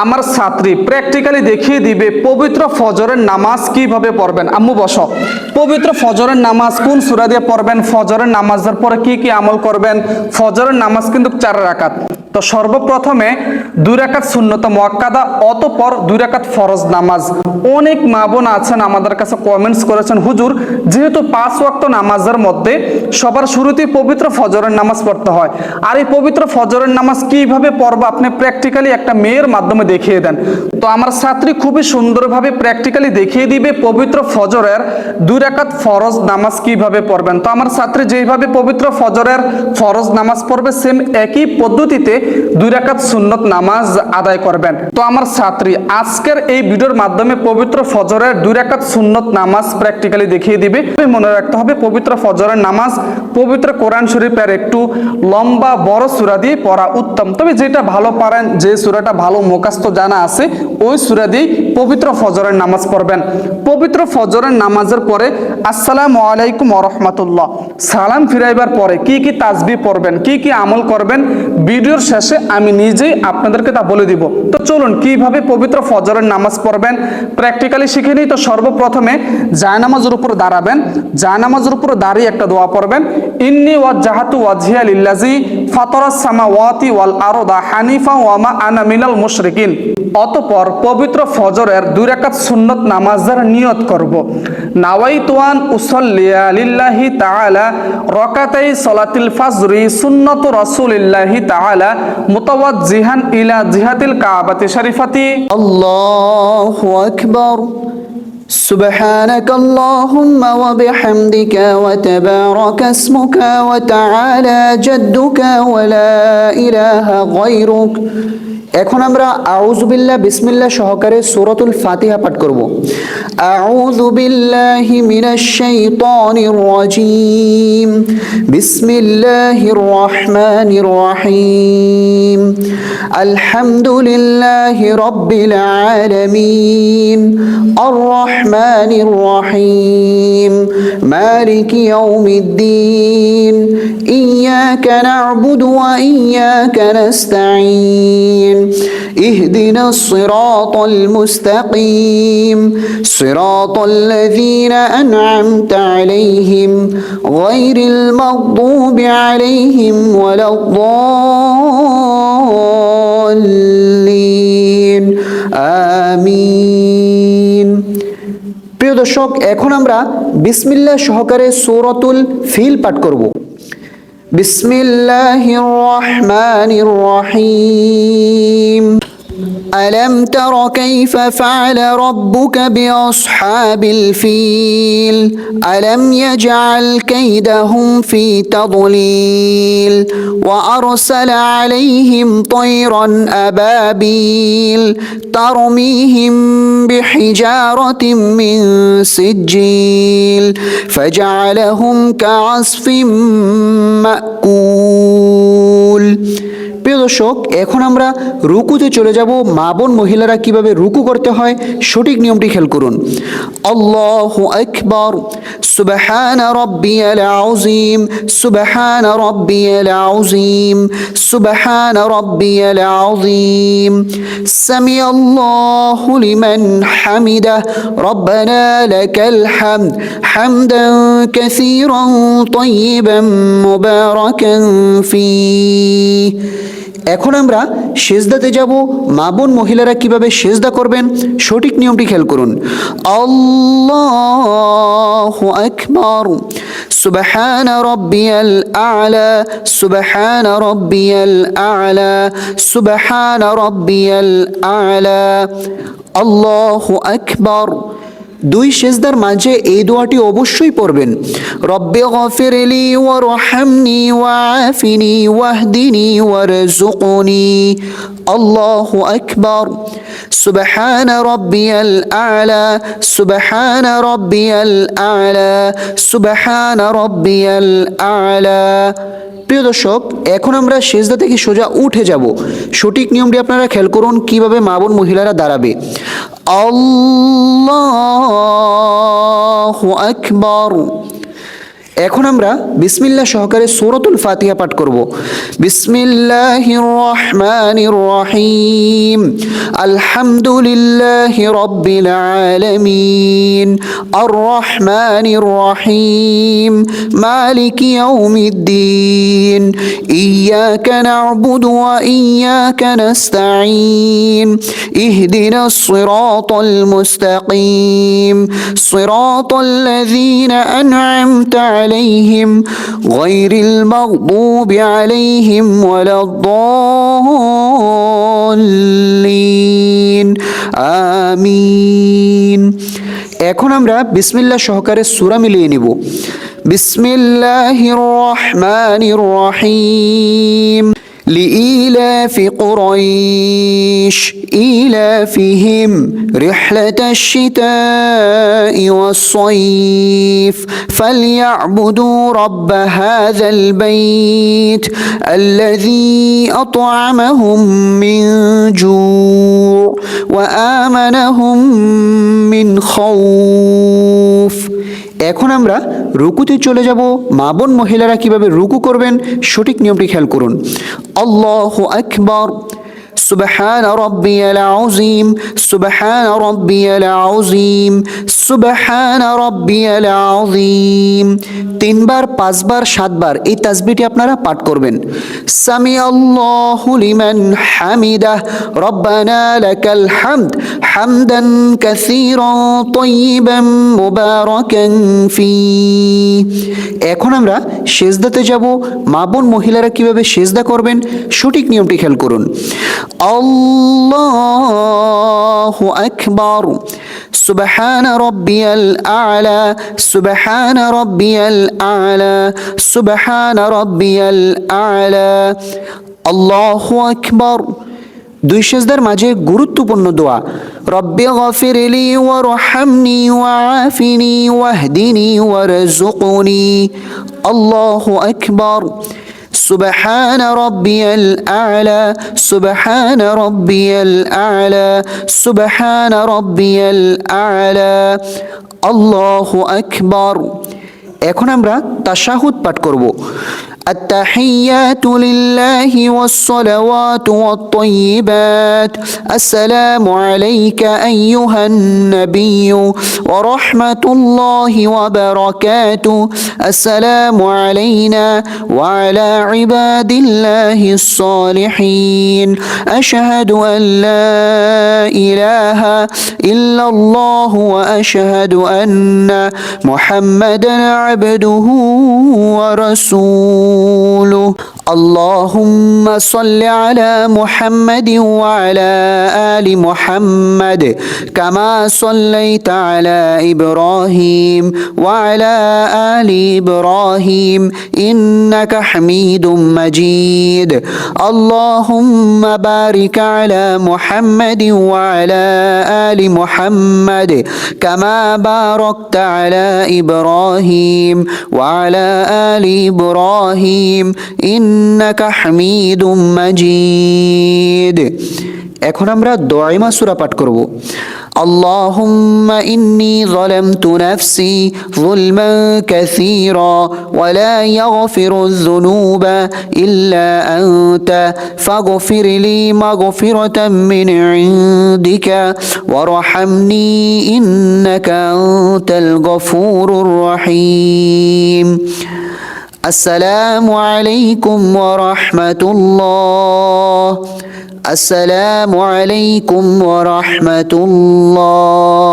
আমার ছাত্রী প্র্যাকটিক্যালি দেখিয়ে দিবে পবিত্র ফজরের নামাজ কিভাবে পড়বেন। আম্মু বসো। পবিত্র ফজরের নামাজ কোন সূরা দিয়ে পড়বেন, ফজরের নামাজের পরে কি কি আমল করবেন। ফজরের নামাজ কিন্তু 4 রাকাত। তো সর্বপ্রথমে 2 রাকাত সুন্নত মুআক্কাদা, অতঃপর 2 রাকাত ফরজ নামাজ। অনেক মা বোন আছেন আমাদের কাছে কমেন্টস করেছেন, হুজুর যেহেতু 5 ওয়াক্ত নামাজের মধ্যে সবার শুরুতেই পবিত্র ফজরের নামাজ পড়তে হয়, আর এই পবিত্র ফজরের নামাজ কিভাবে পড়বো আপনি প্র্যাকটিক্যালি একটা মেয়ের মাধ্যমে দেখিয়ে দেন। তো আমার ছাত্রী খুবই সুন্দরভাবে প্র্যাকটিক্যালি দেখিয়ে দিবে পবিত্র ফজরের 2 রাকাত ফরজ নামাজ কিভাবে পড়বেন। তো আমার ছাত্রী যেভাবে পবিত্র ফজরের ফরজ নামাজ পড়বে সেম একই পদ্ধতিতে 2 রাকাত সুন্নত নামাজ আদায় করবেন। তো আমার ছাত্রী আজকের এই ভিডিওর মাধ্যমে পবিত্র ফজরের 2 রাকাত সুন্নত নামাজ প্র্যাকটিক্যালি দেখিয়ে দিবে। মনে রাখতে হবে পবিত্র ফজরের নামাজ পবিত্র কোরআন শরীফের একটু লম্বা বড় সূরা দিয়ে পড়া উত্তম। তবে যেটা ভালো পারেন, যে সূরাটা ভালো মুখস্থ জানা আছে ওই সূরা দিয়ে পবিত্র ফজরের নামাজ পড়বেন। পবিত্র ফজরের নামাজের পরে আসসালামু আলাইকুম ওয়া রাহমাতুল্লাহ সালাম ফিরাইবার পরে কি কি তাসবিহ পড়বেন, কি কি আমল করবেন, ভিডিওর শেষে আমি নিজেই আপনাদেরকে তা বলে দিব। তো চলুন কিভাবে পবিত্র ফজরের নামাজ পড়বেন প্র্যাকটিক্যালি শিখে নিই। তো সর্বপ্রথমে জায়নামাজের উপর দাঁড়াবেন, জায়নামাজের উপর দাঁড়িয়ে একটা দোয়া পড়বেন, ইন্নী ওয়াজ্জাহাতু ওয়াজহিয়া লিল্লাযী ফাতারাস সামাওয়াতি ওয়াল আরদা হানিফা ওয়া মা আনা মিনাল মুশরিকিন। অতঃপর পবিত্র ফজরের 2 রাকাত সুন্নত নামাজের নিয়ত করব। নাওয়াইতু আন উসাল্লিয়া লিল্লাহি তাআলা রাকাতাই সালাতিল ফাজরি সুন্নাতু রাসূলিল্লাহি তাআলা মুতাওয়াজ্জিহান ইলা জিহাতিল কাবাতি শরীফাতি। আল্লাহু আকবার। سبحانك اللهم وبحمدك وتبارك اسمك وتعالى جدك ولا إله غيرك। এখন আমরা আউযু বিল্লাহ বিসমিল্লাহ সহকারে সূরাতুল ফাতিহা পাঠ করব। আউযু বিল্লাহি মিনাশ শাইতানির রাজীম। বিসমিল্লাহির রহমানির রহিম। আলহামদুলিল্লাহি রাব্বিল আলামিন। আর রহমানির রহিম। মালিকি ইয়াউমিদ্দিন। ইয়্যাকা না'বুদু ওয়া ইয়্যাকা নাস্তাঈন। اهدنا الصراط المستقيم صراط الذين أنعمت عليهم غير المغضوب عليهم ولا الضالين آمين। প্রিয় দর্শক, এখন আমরা বিসমিল্লাহ সহকারে সূরাতুল ফিল পাঠ করব। বিসমিল্লাহির রহমানির রহিম। ألم تر كيف فعل ربك بأصحاب الفيل ألم يجعل كيدهم في تضليل وأرسل عليهم طيرا أبابيل ترميهم بحجارة من سجيل فجعلهم كعصف مأكول। প্রিয় দর্শক, এখন আমরা রুকুতে চলে যাব। মা বোন মহিলারা কিভাবে রুকু করতে হয় সঠিক নিয়মটি খেয়াল করুন। আল্লাহু আকবার। সুবহানা রাব্বিয়াল আযীম। সুবহানা রাব্বিয়াল আযীম। সুবহানা রাব্বিয়াল আযীম। সামিআল্লাহু লিমান হামিদাহ। রব্বানা লাকাল হামদ হামদান কাসীরান তাইয়িবান মুবারাকান ফীহ। এখন আমরা সেজদাতে যাব। মা বোন মহিলারা কিভাবে সেজদা করবেন সঠিক নিয়মটি খেয়াল করুন। আল্লাহু আকবার। সুবহানা রাব্বিয়াল আ'লা। সুবহানা রাব্বিয়াল আ'লা। সুবহানা রাব্বিয়াল আ'লা। আল্লাহু আকবার। 2 সেজদার মাঝে এই দোয়াটি অবশ্যই পড়বেন। রব্বি গফিরলি ওয়ারহামনি ওয়াআফিনি ওয়াহদিনি ওয়ারযুকনি। আল্লাহু আকবার। সুবহানা রাব্বিয়াল আ'লা। সুবহানা রাব্বিয়াল আ'লা। সুবহানা রাব্বিয়াল আ'লা। প্রিয় দর্শক, এখন আমরা সেজদা থেকে সোজা উঠে যাব। সঠিক নিয়মটি আপনারা খেয়াল করুন কিভাবে মা বোন মহিলারা দাঁড়াবে। আল্লাহু আকবার। এখন আমরা বিসমিল্লাহ সহকারে সূরাতুল ফাতিহা পাঠ করব। বিসমিল্লাহির রহমানির রহিম, আলহামদুলিল্লাহি রাব্বিল আলামিন, আর রহমানির রহিম, মালিকি ইয়াউমিদ্দিন, ইয়াকা না'বুদু ওয়া ইয়াকা নাস্তাঈন, ইহদিনাস সিরাতাল মুস্তাকিম, সিরাতাল লাযীনা আন'আমতা عليهم غير المغضوب عليهم ولا الضالين آمين। এখন আমরা বিসমিল্লাহ সহকারে সূরা মিলিয়ে নিব। বিসমিল্লাহির রহমানির রহিম, لإيلاف قريش إيلافهم رحلة الشتاء والصيف فليعبدوا رب هذا البيت الذي أطعمهم من جوع وآمنهم من خوف। এখন আমরা রুকুতে চলে যাব। মা বোন মহিলারা কিভাবে রুকু করবেন সঠিক নিয়মটি খেয়াল করুন। আল্লাহু আকবার, সুবহান রাব্বিয়াল আযীম, সুবহান রাব্বিয়াল আযীম, সুবহান রাব্বিয়াল আযীম। 3 বার, 5 বার, 7 বার এই তাসবিহটি আপনারা পাঠ করবেন। সামি আল্লাহু লিমান হামিদাহ, রব্বানা লাকাল হামদ, হামদান কাসীরান তাইয়িবান মুবারাকান ফি। এখন আমরা সিজদাতে যাব। মা বোন মহিলারা কিভাবে সিজদা করবেন সঠিক নিয়মটি খেয়াল করুন। আল্লাহু আকবার, সুবহান রাব্বিয়াল আ'লা, সুবহান রাব্বিয়াল আ'লা, সুবহান রাব্বিয়াল আ'লা, আল্লাহু আকবার। 2 সিজদার মাঝে গুরুত্বপূর্ণ দোয়া, রব্বি গফিরলি ওয়ারহামনি ওয়াআফিনি ওয়াহদিনি ওয়ারযুকনি। আল্লাহু আকবার, سبحان ربي الأعلى، سبحان ربي الأعلى، سبحان ربي الأعلى، الله أكبر। এখন আমরা তাশাহুদ পাঠ করব। التحيات لله والصلوات والطيبات، السلام عليك أيها النبي ورحمة الله وبركاته، السلام علينا وعلى عباد الله الصالحين، أشهد أن لا إله إلا الله وأشهد أن محمدا عبده ورسوله، اللهم صل على محمد وعلى آل محمد كما صليت على إبراهيم وعلى آل إبراهيم إنك حميد مجيد، اللهم بارك على محمد وعلى آل محمد كما باركت على إبراهيم وعلى آل إبراهيم إنك حميد مجيد। এখন আমরা দোয়াইমা সূরা পাঠ করব। আল্লাহুম্মা ইন্নী যালামতু নাফসি যুলমান কাসীরা ওয়া লা ইয়াগফিরুয যুনুবা ইল্লা আনতা ফাগফিরলি মাগফিরাতাম মিন ইনদিকা ওয়ারহামনি ইন্নাকা আনতাল গফুরুর রহিম। আসসালামু আলাইকুম ওয়া রাহমাতুল্লাহ, আসসালামু আলাইকুম ওয়া রাহমাতুল্লাহ।